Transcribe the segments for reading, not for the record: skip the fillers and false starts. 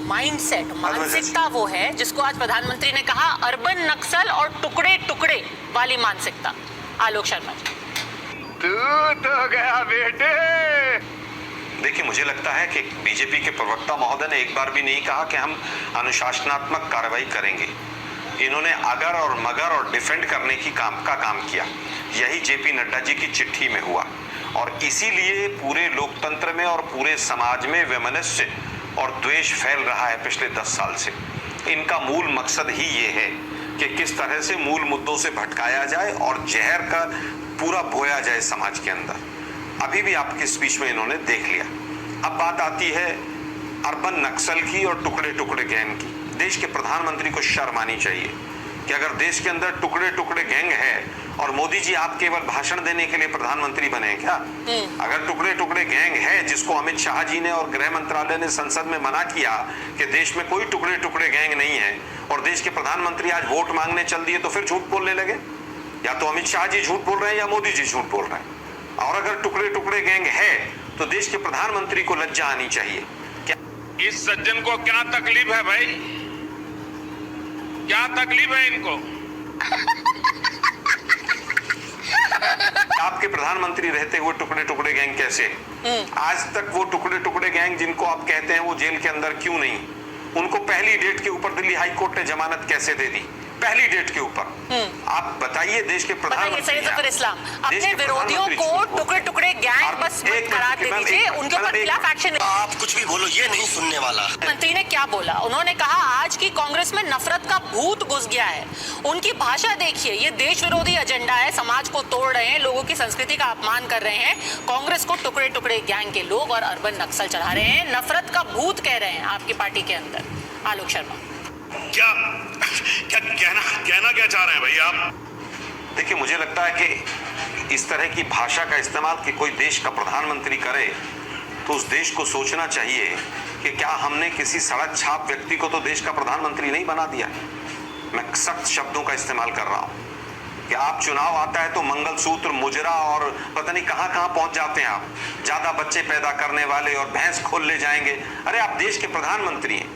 Mindset, मानसिकता वो है जिसको आज प्रधानमंत्री ने कहा अर्बन नक्सल और टुकड़े टुकड़े वाली मानसिकता। आलोक शर्मा जी, तू तो गया बेटे। देखिए, मुझे लगता है कि बीजेपी के प्रवक्ता महोदय ने एक बार भी नहीं कहा कि हम अनुशासनात्मक कार्रवाई करेंगे। इन्होंने अगर और मगर और डिफेंड करने की काम किया। यही जेपी नड्डा जी की चिट्ठी में हुआ और इसीलिए पूरे लोकतंत्र में और पूरे समाज में वैमनस्य और द्वेष फैल रहा है पिछले 10 साल से। इनका मूल मकसद ही ये है कि किस तरह से मूल मुद्दों से भटकाया जाए और जहर का पूरा बोया जाए समाज के अंदर। अभी भी आपके स्पीच में इन्होंने देख लिया। अब बात आती है अर्बन नक्सल की और टुकड़े टुकड़े गैंग की। देश के प्रधानमंत्री को शर्म आनी चाहिए कि अगर देश के अंदर टुकड़े टुकड़े गैंग है और मोदी जी आप केवल भाषण देने के लिए प्रधानमंत्री बने क्या? अगर टुकड़े टुकड़े गैंग है जिसको अमित शाह जी ने और गृह मंत्रालय ने संसद में मना किया कि देश में कोई टुकड़े टुकड़े गैंग नहीं है और देश के प्रधानमंत्री आज वोट मांगने चल दिए तो फिर झूठ बोलने लगे। या तो अमित शाह जी झूठ बोल रहे हैं या मोदी जी झूठ बोल रहे हैं। और अगर टुकड़े टुकड़े गैंग है तो देश के प्रधानमंत्री को लज्जा आनी चाहिए। क्या इस सज्जन को क्या तकलीफ है भाई? क्या तकलीफ है इनको? आपके प्रधानमंत्री रहते हुए टुकड़े टुकड़े गैंग कैसे? आज तक वो टुकड़े टुकड़े गैंग जिनको आप कहते हैं वो जेल के अंदर क्यों नहीं? उनको पहली डेट के ऊपर दिल्ली हाई कोर्ट ने जमानत कैसे दे दी? पहली डेट के ऊपर। आप बताइए, देश के प्रधानमंत्री इस्लाम अपने विरोधियों को टुकड़े टुकड़े गैंग बस करार दे दीजिए, उनके ऊपर खिलाफ एक्शन। आप कुछ भी बोलो, ये नहीं सुनने वाला। मंत्री ने क्या बोला? उन्होंने कहा आज की कांग्रेस में नफरत का भूत घुस गया है। उनकी भाषा देखिए, ये देश विरोधी एजेंडा है, समाज को तोड़ रहे हैं, लोगों की संस्कृति का अपमान कर रहे हैं, कांग्रेस को टुकड़े टुकड़े गैंग के लोग और अर्बन नक्सल चढ़ा रहे हैं, नफरत का भूत कह रहे हैं आपकी पार्टी के अंदर। आलोक शर्मा, क्या कहना क्या चाह रहे हैं भाई आप? देखिए, मुझे लगता है कि इस तरह की भाषा का इस्तेमाल कि कोई देश का प्रधानमंत्री करे तो उस देश को सोचना चाहिए कि क्या हमने किसी सड़क छाप व्यक्ति को तो देश का प्रधानमंत्री नहीं बना दिया। मैं सख्त शब्दों का इस्तेमाल कर रहा हूं कि आप चुनाव आता है तो मंगलसूत्र, मुजरा और पता नहीं कहां कहां पहुंच जाते हैं आप, ज्यादा बच्चे पैदा करने वाले और भैंस खोल ले जाएंगे। अरे आप देश के प्रधानमंत्री हैं,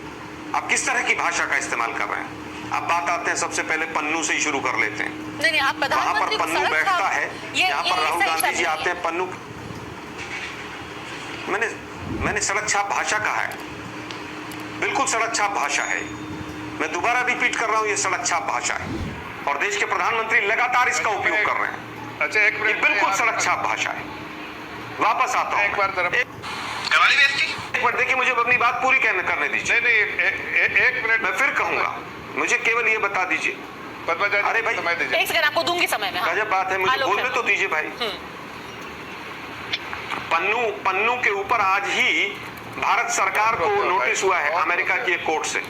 आप किस तरह की भाषा का इस्तेमाल कर रहे हैं? अब बात आते हैं, सबसे पहले पन्नू से ही शुरू कर लेते हैं। नहीं, आप वहां पर पन्नू बैठता है, यहाँ पर राहुल गांधी जी आते हैं। पन्नू, मैंने सड़क छाप भाषा कहा है, बिल्कुल सड़क छाप भाषा है। मैं दोबारा रिपीट कर रहा हूं, ये सड़क छाप भाषा है और देश के प्रधानमंत्री लगातार इसका उपयोग कर रहे हैं। अच्छा, एक मिनट, बिल्कुल सड़क छाप भाषा है। वापस आता हूं, एक बार तरफ एक मिनट देखिए, मुझे अपनी बात पूरी करने दीजिए। नहीं, एक मिनट मैं फिर कहूंगा, मुझे केवल ये बता दीजिए। अरे भाई, एक सेकंड आपको दूंगी समय में। गजब बात है, मुझे बोलने तो दीजिए भाई। पन्नू के ऊपर आज ही भारत सरकार को नोटिस हुआ है अमेरिका की एक कोर्ट से।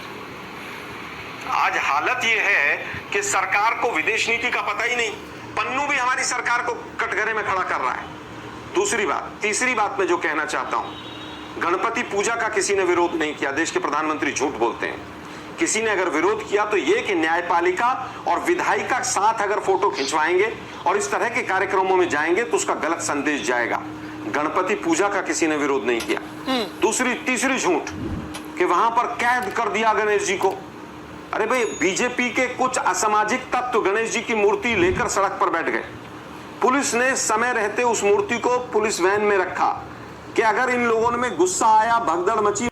आज हालत ये है कि सरकार को विदेश नीति का पता ही नहीं। पन्नू भी हमारी सरकार को कटघरे में खड़ा कर रहा है। तीसरी बात मैं जो कहना चाहता हूं, गणपति पूजा का किसी ने विरोध नहीं किया। देश के प्रधानमंत्री झूठ बोलते हैं। किसी ने अगर विरोध किया तो ये कि न्यायपालिका और विधायिका साथ अगर फोटो खिंचवाएंगे और इस तरह के कार्यक्रमों में जाएंगे तो उसका गलत संदेश जाएगा। गणपति पूजा का किसी ने विरोध नहीं किया। तीसरी झूठ कि वहां पर कैद कर दिया गणेश जी को। अरे भाई, बीजेपी के कुछ असामाजिक तत्व गणेश जी की मूर्ति लेकर सड़क पर बैठ गए। पुलिस ने समय रहते उस मूर्ति को पुलिस वैन में रखा कि अगर इन लोगों में गुस्सा आया, भगदड़ मची